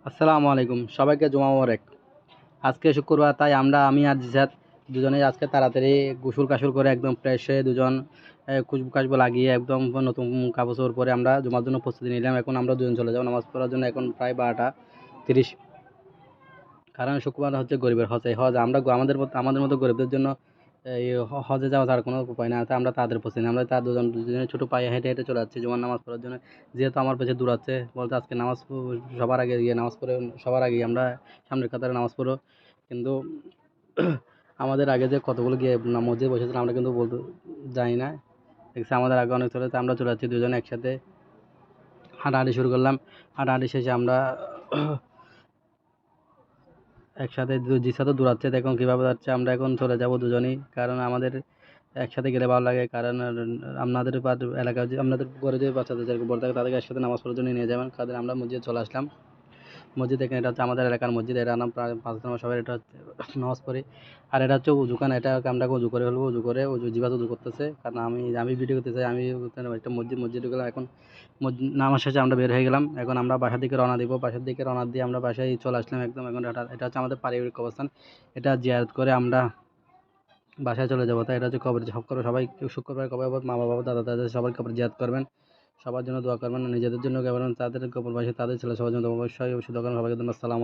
আসসালামু আলাইকুম, সবাইকে জুমা মোবারক। আজকে শুক্রবার, তাই আমি আর জিসাত দুজনেই আজকে তাড়াতাড়ি গোসল কাসুল করে একদম ফ্রেশ হয়ে দুজন খুশবু কাশবু লাগিয়ে একদম নতুন কাপড় চোপড় পরে আমরা জুমার জন্য প্রস্তুতি নিলাম। এখন আমরা দুজন চলে যাবো নামাজ পড়ার জন্য। এখন প্রায় 12:30। কারণ শুক্রবার হচ্ছে গরিবের হজ। এই হজ আমরা আমাদের মতো গরিবদের জন্য এই হজে যাওয়া ছাড়া কোনো উপায় না। তাই আমরা তাদের প্রস্তুতি নিই। আমরা তার দুজনে ছোটো পায়ে হেঁটে হেঁটে চলে যাচ্ছি জুমার নামাজ পড়ার জন্য। যেহেতু আমার পেছনে দূর আছে, বলতে আজকে সবার আগে গিয়ে নামাজ পড়ে, সবার আগে আমরা সামনের কাতারে নামাজ পড়ো। কিন্তু আমাদের আগে যে কতগুলো গিয়ে মসজিদে বসেছিলাম আমরা কিন্তু বলতে জানি না। দেখছি আমাদের আগে অনেক চলে, আমরা চলে যাচ্ছি দুজনে একসাথে। হাঁটাহাঁটি শুরু করলাম। হাঁটাহাঁটি শেষে আমরা একসাথে জিসাত তো দৌড়াচ্ছে, দেখুন কীভাবে যাচ্ছে। আমরা এখন চলে যাব দুজনেই, কারণ আমাদের একসাথে গেলে ভালো লাগে। কারণ আপনাদের এলাকায় যে আপনাদের ঘরে যে বাচ্চাদের যেরকম বড় থাকে তাদেরকে একসাথে নামাজ পড়ার জন্য নিয়ে যাবেন। কারণ আমরা মসজিদে চলে আসলাম। মসজিদ এখানে, এটা হচ্ছে আমাদের এলাকার মসজিদ। এটা নাম প্রায় 5 নম্বর সবাই এটা হচ্ছে নামাজ পড়ি। আর এটা হচ্ছে উজুখানা। এটা আমরা উজু করে ফেলবো। উজু করে জিবাত উজু করতেছে, কারণ আমি ভিডিও করতে চাই। আমি একটা মসজিদে গেলাম। এখন নামাজ শেষে আমরা বের হয়ে গেলাম। এখন আমরা বাসার দিকে রওনা দিব। বাসার দিকে রওনা দিয়ে আমরা বাসায় চলে আসলাম একদম। এখন এটা হচ্ছে আমাদের পারিবারিক অবস্থান। এটা জিয়ারত করে আমরা বাসায় চলে যাবো। তাই এটা হচ্ছে কবর। সবাই শুক্রবার কবর, মা বাবা দাদা দাদা সবাই কবর জিয়ারত করবেন। সবার জন্য দোয়া করবেন, নিজেদের জন্য করবেন, তাদের কবর বাসী তাদের ছেলে সবার জন্য অবশ্যই দোয়া করবেন। সবাইকে ধন্যবাদ। আসসালাম।